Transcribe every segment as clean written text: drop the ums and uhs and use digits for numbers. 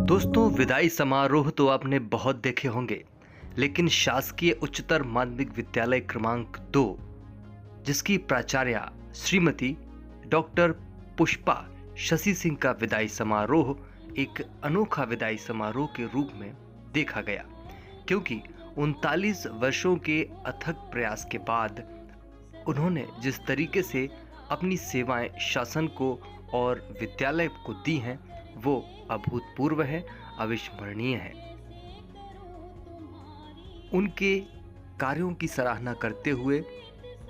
दोस्तों, विदाई समारोह तो आपने बहुत देखे होंगे, लेकिन शासकीय उच्चतर माध्यमिक विद्यालय क्रमांक 2 जिसकी प्राचार्य श्रीमती डॉक्टर पुष्पा शशि सिंह का विदाई समारोह एक अनोखा विदाई समारोह के रूप में देखा गया, क्योंकि 39 वर्षों के अथक प्रयास के बाद उन्होंने जिस तरीके से अपनी सेवाएं शासन को और विद्यालय को दी हैं वो अभूतपूर्व है, अविस्मरणीय है। उनके कार्यों की सराहना करते हुए,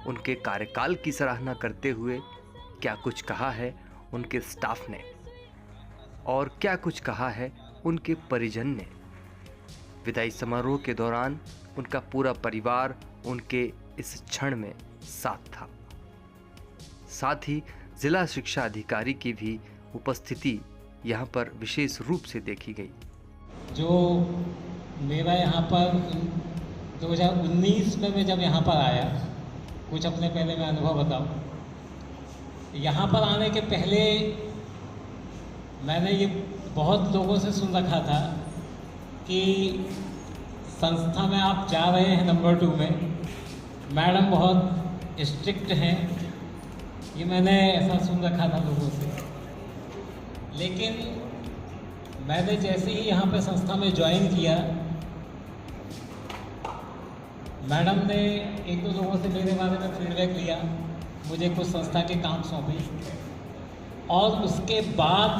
उनके कार्यकाल की सराहना करते हुए क्या कुछ कहा है उनके स्टाफ ने और क्या कुछ कहा है उनके परिजन ने। विदाई समारोह के दौरान उनका पूरा परिवार उनके इस क्षण में साथ था। साथ ही जिला शिक्षा अधिकारी की भी उपस्थिति यहाँ पर विशेष रूप से देखी गई। जो मेरा यहाँ पर 2019 में मैं जब यहाँ पर आया, कुछ अपने पहले मैं अनुभव बताऊँ। यहाँ पर आने के पहले मैंने ये बहुत लोगों से सुन रखा था कि संस्था में आप जा रहे हैं नंबर 2 में, मैडम बहुत स्ट्रिक्ट हैं, ये मैंने ऐसा सुन रखा था लोगों से। लेकिन मैंने जैसे ही यहाँ पे संस्था में ज्वाइन किया, मैडम ने 1-2 लोगों से मेरे बारे में फीडबैक लिया, मुझे कुछ संस्था के काम सौंपे और उसके बाद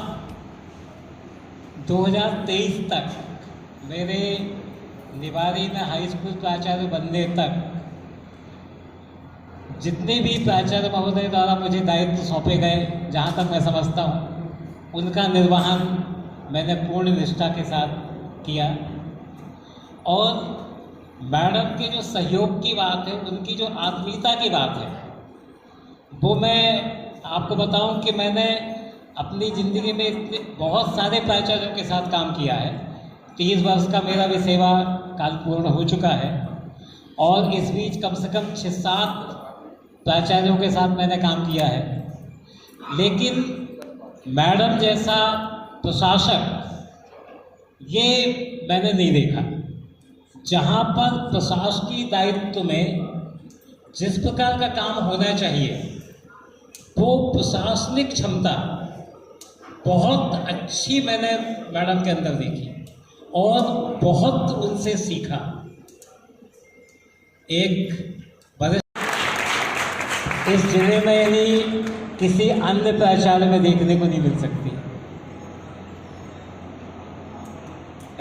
2023 तक मेरे निवाड़ी में हाई स्कूल प्राचार्य बनने तक जितने भी प्राचार्य महोदय द्वारा मुझे दायित्व सौंपे गए, जहाँ तक मैं समझता हूँ उनका निर्वहन मैंने पूर्ण निष्ठा के साथ किया। और मैडम के जो सहयोग की बात है, उनकी जो आत्मीयता की बात है, वो मैं आपको बताऊं कि मैंने अपनी ज़िंदगी में इतने बहुत सारे प्राचार्यों के साथ काम किया है। 30 वर्ष का मेरा भी सेवा काल पूर्ण हो चुका है और इस बीच कम से कम 6-7 प्राचार्यों के साथ मैंने काम किया है। लेकिन मैडम जैसा प्रशासक ये मैंने नहीं देखा। जहाँ पर प्रशासकीय दायित्व में जिस प्रकार का काम होना चाहिए, वो प्रशासनिक क्षमता बहुत अच्छी मैंने मैडम के अंदर देखी और बहुत उनसे सीखा। एक इस जिले में यानी किसी अन्य प्राचार्य में देखने को नहीं मिल सकती।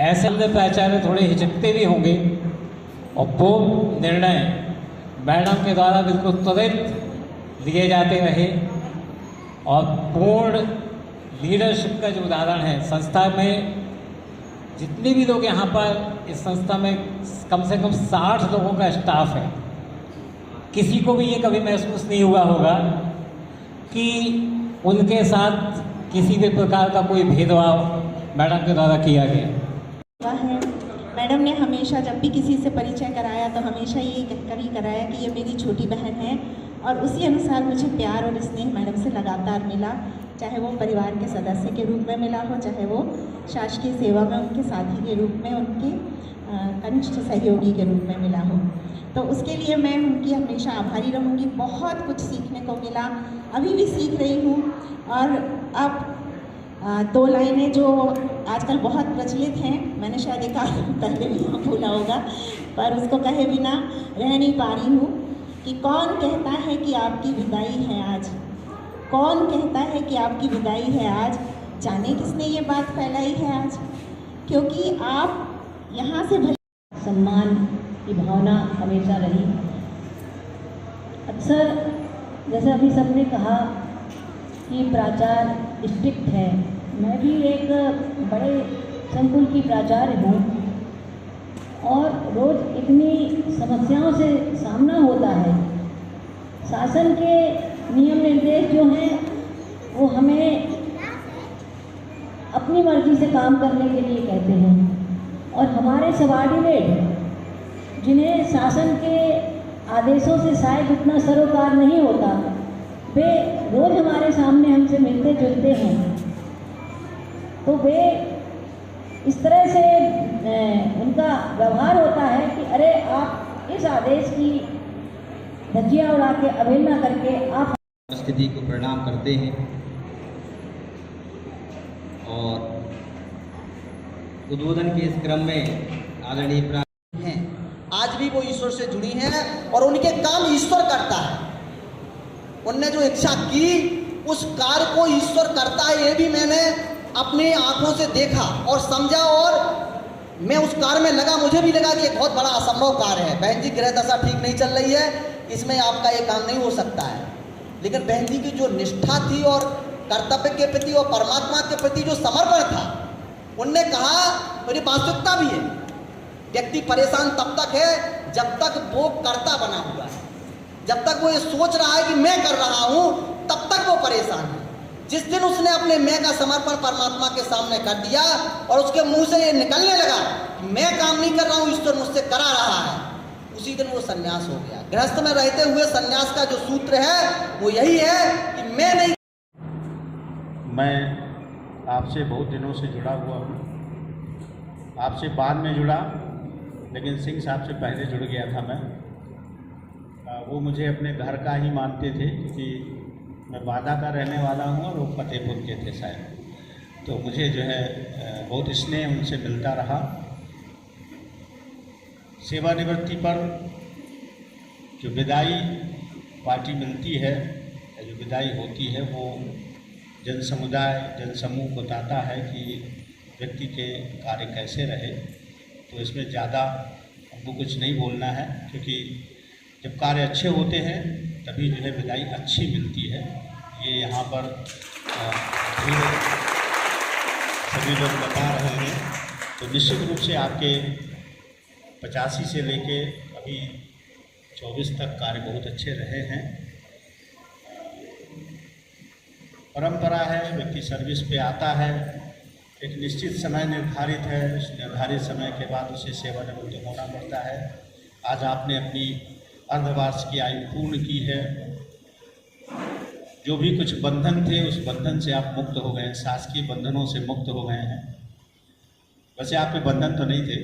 ऐसे अन्य प्राचार्य थोड़े हिचकते भी होंगे और वो निर्णय मैडम के द्वारा बिल्कुल त्वरित लिए जाते रहे और पूर्ण लीडरशिप का जो उदाहरण है, संस्था में जितने भी लोग यहाँ पर इस संस्था में कम से कम 60 लोगों का स्टाफ है, किसी को भी ये कभी महसूस नहीं हुआ होगा कि उनके साथ किसी भी प्रकार का कोई भेदभाव मैडम के द्वारा किया गया है। मैडम ने हमेशा जब भी किसी से परिचय कराया तो हमेशा ये कहकर ही कराया कि ये मेरी छोटी बहन है, और उसी अनुसार मुझे प्यार और स्नेह मैडम से लगातार मिला, चाहे वो परिवार के सदस्य के रूप में मिला हो, चाहे वो शासकीय सेवा में उनके साथी के रूप में, उनके कनिष्ठ सहयोगी के रूप में मिला हो। तो उसके लिए मैं उनकी हमेशा आभारी रहूँगी। बहुत कुछ सीखने को मिला, अभी भी सीख रही हूँ। और अब 2 लाइनें जो आजकल बहुत प्रचलित हैं, मैंने शायद एक पहले भी भूला होगा, पर उसको कहे बिना रह नहीं पा रही हूँ कि कौन कहता है कि आपकी विदाई है आज, कौन कहता है कि आपकी विदाई है आज, जाने किसने ये बात फैलाई है आज, क्योंकि आप यहाँ से सम्मान की भावना हमेशा रही। अक्सर जैसे अभी सबने कहा कि प्राचार्य स्ट्रिक्ट है, मैं भी एक बड़े संकुल की प्राचार्य हूँ और रोज़ इतनी समस्याओं से सामना होता है। शासन के नियम निर्देश जो हैं वो हमें अपनी मर्जी से काम करने के लिए कहते हैं, और हमारे सबॉर्डिनेट जिन्हें शासन के आदेशों से शायद उतना सरोकार नहीं होता, वे रोज़ हमारे सामने हमसे मिलते मिलते जुलते हैं तो वे इस तरह से उनका व्यवहार होता है कि अरे आप इस आदेश की धज्जियाँ उड़ा के अवहेलना करके आप स्थिति को प्रणाम करते हैं और उद्बोधन के इस क्रम में आदरणीय हैं, आज भी वो ईश्वर से जुड़ी हैं और उनके काम ईश्वर करता है। उनने जो इच्छा की उस कार्य को ईश्वर करता है, ये भी मैंने अपने आंखों से देखा और समझा और मैं उस कार्य में लगा। मुझे भी लगा कि एक बहुत बड़ा असंभव कार्य है। बहन जी ग्रह दशा ठीक नहीं चल रही है, इसमें आपका ये काम नहीं हो सकता है, लेकिन बहन जी की जो निष्ठा थी और कर्तव्य के प्रति और परमात्मा के प्रति जो समर्पण था, उनने कहा, और ये वास्तविकता भी है, व्यक्ति परेशान तब तक है जब तक वो कर्ता बना हुआ है। जब तक वो ये सोच रहा है कि मैं कर रहा हूं, तब तक वो परेशान है। जिस दिन उसने अपने मैं का समर्पण परमात्मा के सामने कर दिया और उसके मुंह से ये निकलने लगा कि मैं काम नहीं कर रहा हूं, ईश्वर मुझसे करा रहा है, उसी दिन वो सन्यास हो गया। गृहस्थ में रहते हुए सन्यास का जो सूत्र है वो यही है कि मैं नहीं। मैं आपसे बहुत दिनों से जुड़ा हुआ हूँ, आपसे बाद में जुड़ा, लेकिन सिंह साहब से पहले जुड़ गया था मैं। वो मुझे अपने घर का ही मानते थे क्योंकि मैं बादा का रहने वाला हूँ और वो फतेहपुर के थे शायद, तो मुझे जो है बहुत स्नेह उनसे मिलता रहा। सेवानिवृत्ति पर जो विदाई पार्टी मिलती है या जो विदाई होती है, वो जन समुदाय जन समूह बताता है कि व्यक्ति के कार्य कैसे रहे। तो इसमें ज़्यादा हमको कुछ नहीं बोलना है, क्योंकि जब कार्य अच्छे होते हैं तभी जो है विदाई अच्छी मिलती है। ये यहाँ पर सभी लोग बता रहे हैं। तो निश्चित रूप से आपके 85 से लेके अभी 24 तक कार्य बहुत अच्छे रहे हैं। परंपरा है, व्यक्ति सर्विस पे आता है, एक निश्चित समय निर्धारित है, उस निर्धारित समय के बाद उसे सेवानिवृत्त होना पड़ता है। आज आपने अपनी अर्धवार्ष की आयु पूर्ण की है। जो भी कुछ बंधन थे उस बंधन से आप मुक्त हो गए, शासकीय बंधनों से मुक्त हो गए हैं। वैसे आप पे बंधन तो नहीं थे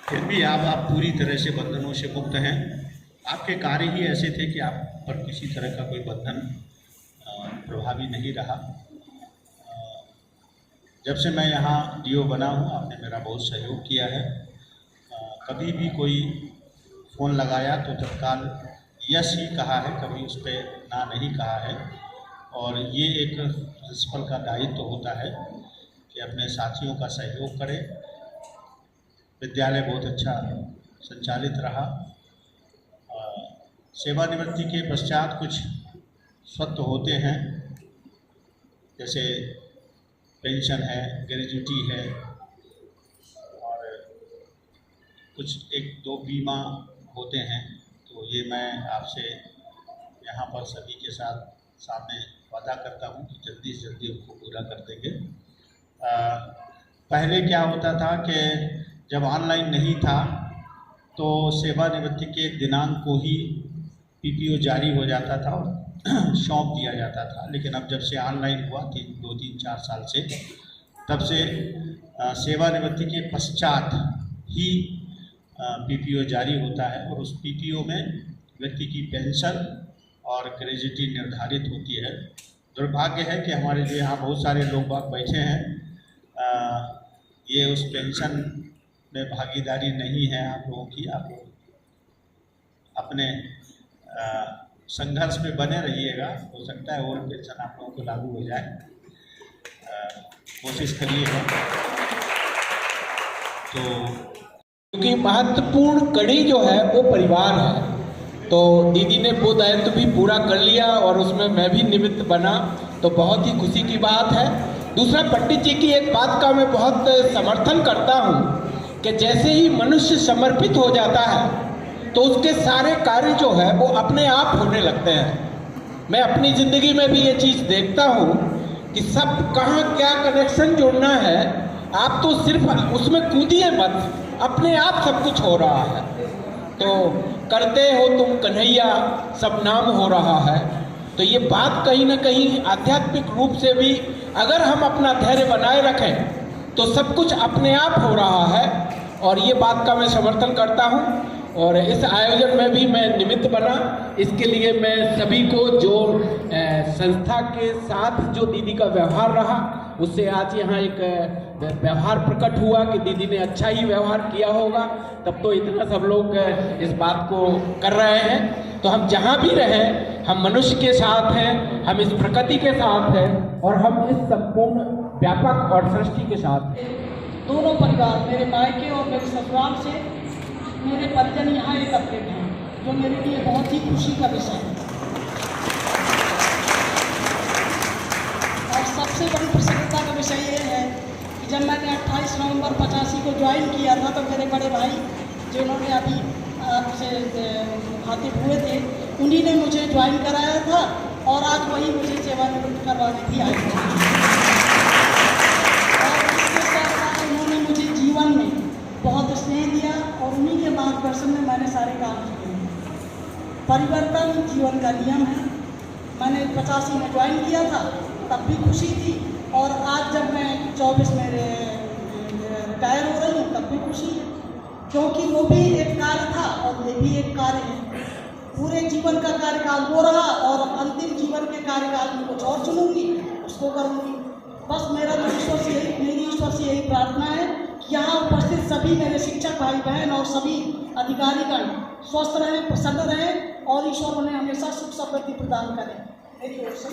फिर भी आप पूरी तरह से बंधनों से मुक्त हैं। आपके कार्य ही ऐसे थे कि आप पर किसी तरह का कोई बंधन प्रभावी नहीं रहा। जब से मैं यहाँ डीओ बना हूँ, आपने मेरा बहुत सहयोग किया है। कभी भी कोई फ़ोन लगाया तो तत्काल यस ही कहा है, कभी उस पर ना नहीं कहा है। और ये एक प्रिंसिपल का दायित्व होता है कि अपने साथियों का सहयोग करें। विद्यालय बहुत अच्छा संचालित रहा। सेवानिवृत्ति के पश्चात कुछ स्वत्व होते हैं, जैसे पेंशन है, ग्रेजुटी है और कुछ एक दो बीमा होते हैं। तो ये मैं आपसे यहाँ पर सभी के साथ सामने वादा करता हूँ कि जल्दी से जल्दी उनको पूरा कर देंगे। पहले क्या होता था कि जब ऑनलाइन नहीं था तो सेवानिवृत्ति के दिनांक को ही पीपीओ जारी हो जाता था और सौंप दिया जाता था। लेकिन अब जब से ऑनलाइन हुआ 2-3-4 साल से, तब से सेवानिवृत्ति के पश्चात ही पीपीओ जारी होता है और उस पीपीओ में व्यक्ति की पेंशन और ग्रेजुटी निर्धारित होती है। दुर्भाग्य है कि हमारे जो यहाँ बहुत सारे लोग बाग बैठे हैं, ये उस पेंशन में भागीदारी नहीं है आप लोगों की। आप लोग अपने संघर्ष में बने रहिएगा, हो सकता है और पेंशन आप लोगों को लागू हो जाए, कोशिश करिएगा। तो क्योंकि महत्वपूर्ण कड़ी जो है वो परिवार है, तो दीदी ने वो दायित्व भी पूरा कर लिया और उसमें मैं भी निमित्त बना, तो बहुत ही खुशी की बात है। दूसरा, पंडित जी की एक बात का मैं बहुत समर्थन करता हूँ कि जैसे ही मनुष्य समर्पित हो जाता है तो उसके सारे कार्य जो है वो अपने आप होने लगते हैं। मैं अपनी ज़िंदगी में भी ये चीज़ देखता हूँ कि सब कहाँ क्या कनेक्शन जोड़ना है, आप तो सिर्फ उसमें कूदिए मत, अपने आप सब कुछ हो रहा है। तो करते हो तुम कन्हैया सब नाम हो रहा है। तो ये बात कहीं ना कहीं आध्यात्मिक रूप से भी अगर हम अपना धैर्य बनाए रखें तो सब कुछ अपने आप हो रहा है, और ये बात का मैं समर्थन करता हूँ। और इस आयोजन में भी मैं निमित्त बना, इसके लिए मैं सभी को जो संस्था के साथ जो दीदी का व्यवहार रहा उससे आज यहाँ एक व्यवहार प्रकट हुआ कि दीदी ने अच्छा ही व्यवहार किया होगा, तब तो इतना सब लोग इस बात को कर रहे हैं। तो हम जहाँ भी रहें हम मनुष्य के साथ हैं, हम इस प्रकृति के साथ हैं, और हम इस संपूर्ण व्यापक और सृष्टि के साथ हैं। दोनों परिवार, मेरे मायके और मेरे ससुराल से मेरे परिजन यहाँ एकत्रित हैं, जो मेरे लिए बहुत ही खुशी का विषय है। और सबसे बड़ी प्रसन्नता का विषय ये है कि जब मैंने 28 नवंबर 85 को ज्वाइन किया था, तो मेरे बड़े भाई जिन्होंने अभी आपसे खातिब हुए थे, उन्हीं ने मुझे ज्वाइन कराया था, और आज वही मुझे सेवानिवृत्त करवाने भी आए थे। और इसके साथ साथ उन्होंने मुझे जीवन में बहुत स्नेह दिया, और उन्हीं के मार्गदर्शन में मैंने सारे काम किए। परिवर्तन जीवन का नियम है। मैंने 85 में ज्वाइन किया था, तब भी खुशी थी, और आज जब मैं 24 में रिटायर हो रही हूँ तब भी खुशी है, क्योंकि वो भी एक कार्य था और ये भी एक कार्य है। पूरे जीवन का कार्यकाल वो रहा, और अंतिम जीवन के कार्यकाल में कुछ और चुनूंगी, उसको करूँगी। बस मेरी ईश्वर से यही प्रार्थना है कि यहाँ उपस्थित सभी मेरे शिक्षक भाई बहन और सभी अधिकारीगण स्वस्थ रहें, प्रसन्न रहें, और ईश्वर उन्हें हमेशा सुख समृद्धि प्रदान करें। मेरी ओर से